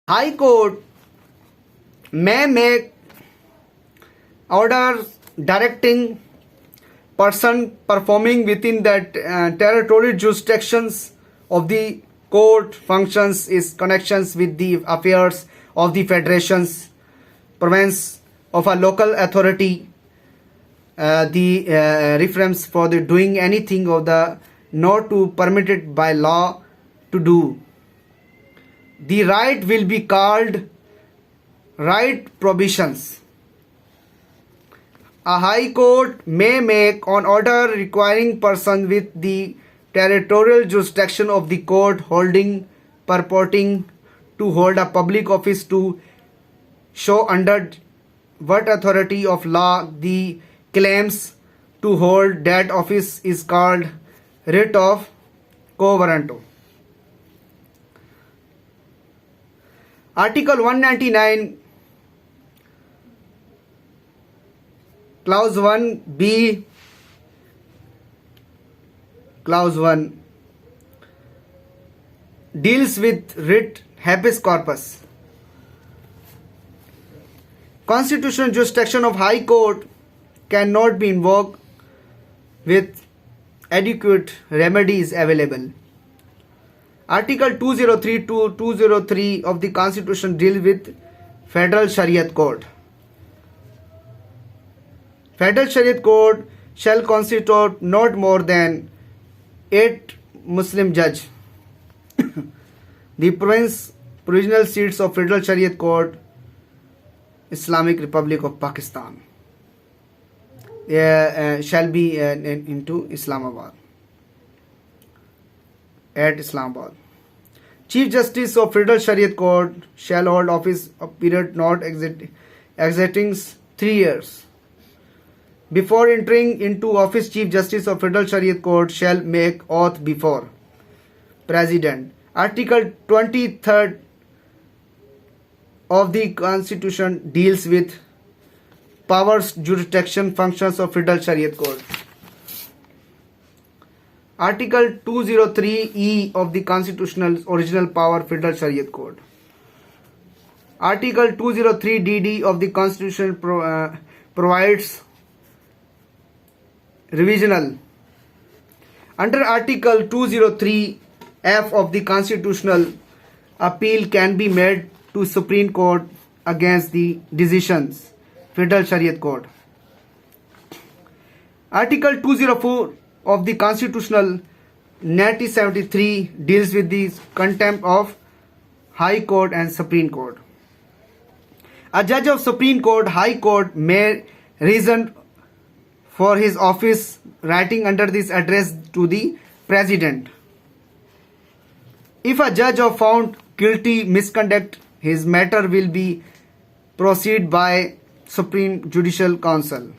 High Court may make orders directing person performing within the territorial jurisdictions of the court functions is connections with the affairs of the federations, province of a local authority. The reference for the doing anything of the not to permitted by law to do. The right will be called right provisions. A high court may make an order requiring person with the territorial jurisdiction of the court holding purporting to hold a public office to show under what authority of law the claims to hold that office is called writ of quo warranto. Article 199 Clause 1b Clause 1 deals with writ habeas corpus. Constitutional jurisdiction of High Court cannot be invoked with adequate remedies available. Article 203 to 203 of the Constitution deal with Federal Shariat Court. Federal Shariat Court shall constitute not more than 8 Muslim judge. The provisional seats of Federal Shariat Court, Islamic Republic of Pakistan, shall be into Islamabad. At Islamabad. Chief Justice of Federal Shariat Court shall hold office a period not exceeding 3 years. Before entering into office, Chief Justice of Federal Shariat Court shall make oath before President. Article 23 of the Constitution deals with powers, jurisdiction, functions of Federal Shariat Court. Article 203E of the Constitutional Original Power Federal Shariat Court. Article 203DD of the Constitution provides revisional. Under Article 203F of the Constitutional, appeal can be made to Supreme Court against the decisions Federal Shariat Court. Article 204 of the Constitutional 1973 deals with the contempt of High Court and Supreme Court. A judge of Supreme Court, High Court may reason for his office writing under this address to the President. If a judge is found guilty misconduct, his matter will be proceeded by Supreme Judicial Council.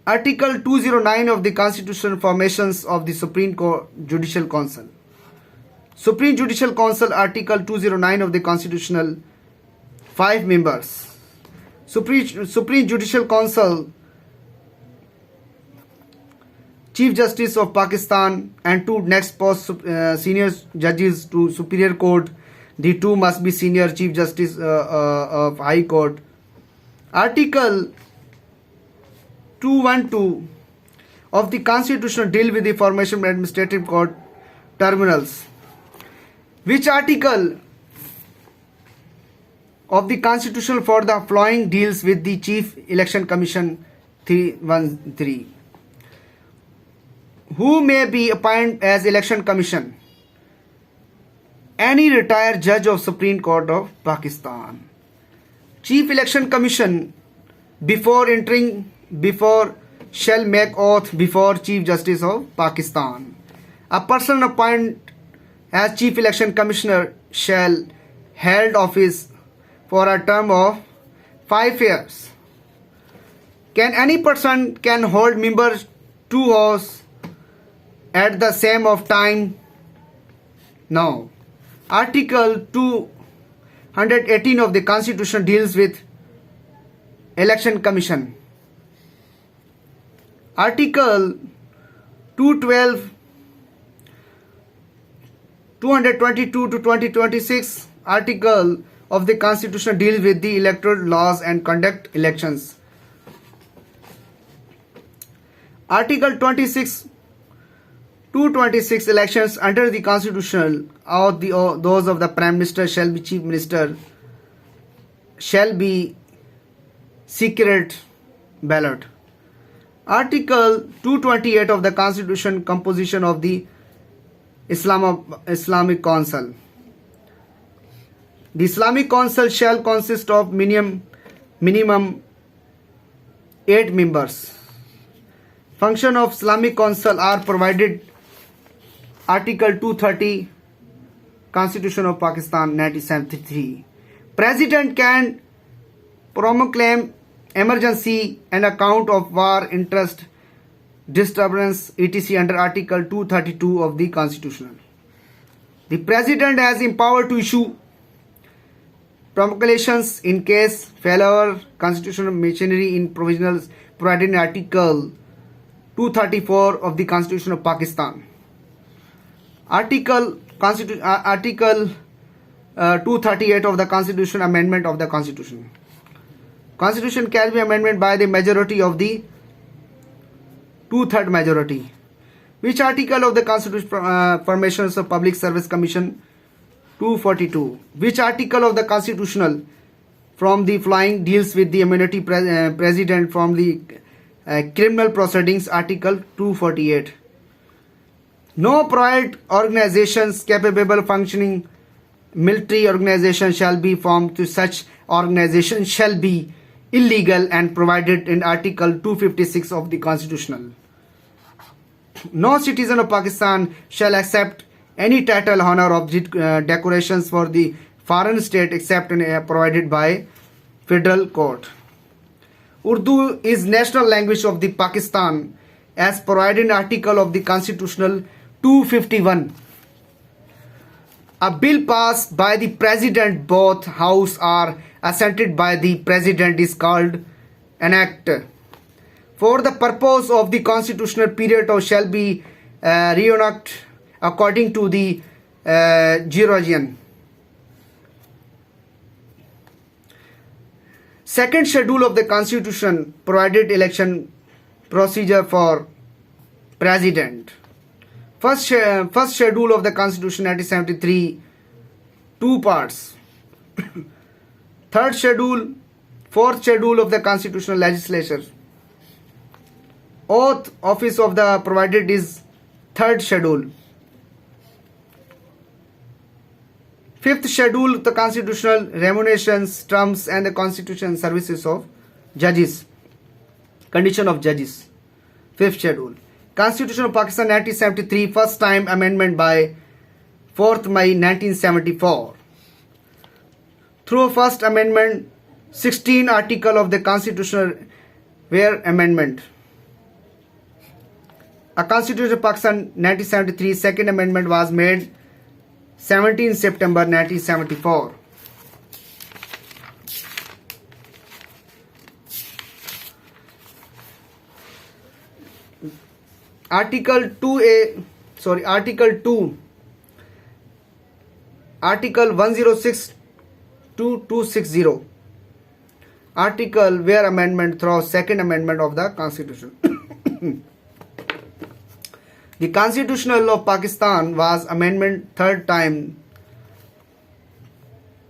Article 209 of the Constitution formations of the Supreme Judicial Council. Supreme Judicial Council, Article 209 of the Constitutional, 5 members. Supreme Judicial Council, Chief Justice of Pakistan and 2 next post senior judges to Superior Court. The 2 must be senior Chief Justice of High Court. Article 212 of the Constitution deal with the formation of administrative court tribunals. Which article of the Constitution for the following deals with the Chief Election Commission 313? Who may be appointed as Election Commission? Any retired judge of Supreme Court of Pakistan. Chief Election Commission before shall make oath before Chief Justice of Pakistan. A person appointed as Chief Election Commissioner shall hold office for a term of 5 years. Can any person can hold members 2 hours at the same of time? No. Article 218 of the Constitution deals with Election Commission. Article 212, 222 to 2026 article of the Constitution deals with the electoral laws and conduct elections. Article 26 226 elections under the Constitution of those of the Prime Minister shall be Chief Minister shall be secret ballot. Article 228 of the Constitution composition of the Islamic Council. The Islamic Council shall consist of minimum 8 members. Function of Islamic Council are provided Article 230 Constitution of Pakistan 1973. President can proclaim emergency on account of war, interest, disturbance, etc. under Article 232 of the Constitution. The President has empower to issue proclamations in case failure constitutional machinery in provisionals provided in Article 234 of the Constitution of Pakistan. Article 238 of the Constitution amendment of the Constitution. Constitution can be amended by the majority of the 2/3 majority. Which article of the Constitution formations of Public Service Commission 242. Which article of the Constitutional from the flying deals with the immunity president from the criminal proceedings Article 248. No private organizations capable of functioning military organization shall be formed to such organization shall be illegal and provided in Article 256 of the Constitutional. No citizen of Pakistan shall accept any title, honor, or decorations for the foreign state except provided by federal court. Urdu is national language of the Pakistan as provided in article of the Constitutional 251. A bill passed by the President, both House are assented by the President is called an act. For the purpose of the constitutional period or shall be reenacted according to the Georgian. Second schedule of the Constitution provided election procedure for President. First schedule of the Constitution 1973, 2 parts. Third schedule, fourth schedule of the Constitutional Legislature. Oath office of the provided is third schedule. Fifth schedule, the constitutional remunerations, terms and the constitution services of judges. Condition of judges. Fifth schedule. Constitution of Pakistan 1973, first time amendment by 4th May 1974. Through first amendment, 16 article of the constitution were amendment. A Constitution of Pakistan 1973 second amendment was made 17 September 1974. Article 2A, Article 2, Article 106 to 260. Article where amendment through second amendment of the Constitution. The Constitutional Law of Pakistan was amendment third time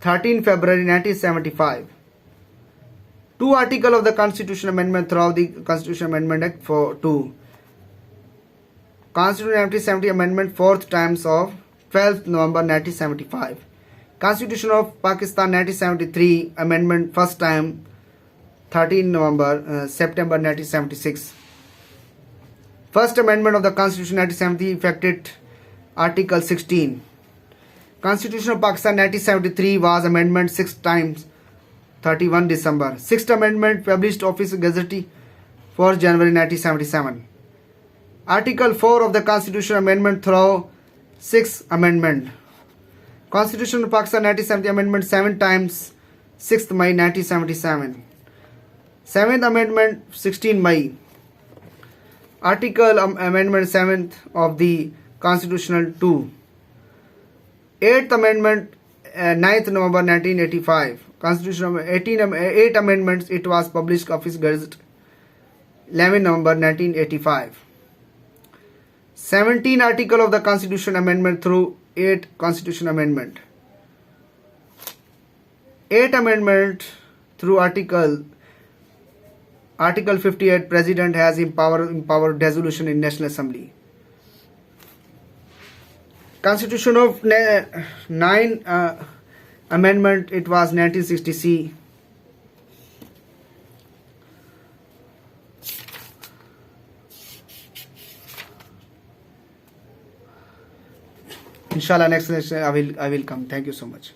13 February 1975. 2 article of the Constitution amendment through the Constitution Amendment Act for 2. Constitution 1970 amendment 4th times of 12th November 1975. Constitution of Pakistan 1973 amendment first time 13 September 1976. First amendment of the Constitution 1970 effected Article 16. Constitution of Pakistan 1973 was amendment 6 times 31 December. Sixth amendment published Office Gazette 4 January 1977. Article 4 of the Constitution amendment through 6th amendment. Constitution of Pakistan 1970 amendment 7 times 6th May 1977. 7th amendment 16 May. Article amendment 7th of the Constitutional 2. 8th amendment 9th November 1985. Constitution 8 amendments. It was published Office Gazette 11 November 1985. 17 article of the Constitution Amendment through 8 Constitution Amendment. 8 amendment through Article 58. President has empowered resolution in National Assembly. Constitution of 9 amendment. It was 1960C. Inshallah, next lesson I will come. Thank you so much.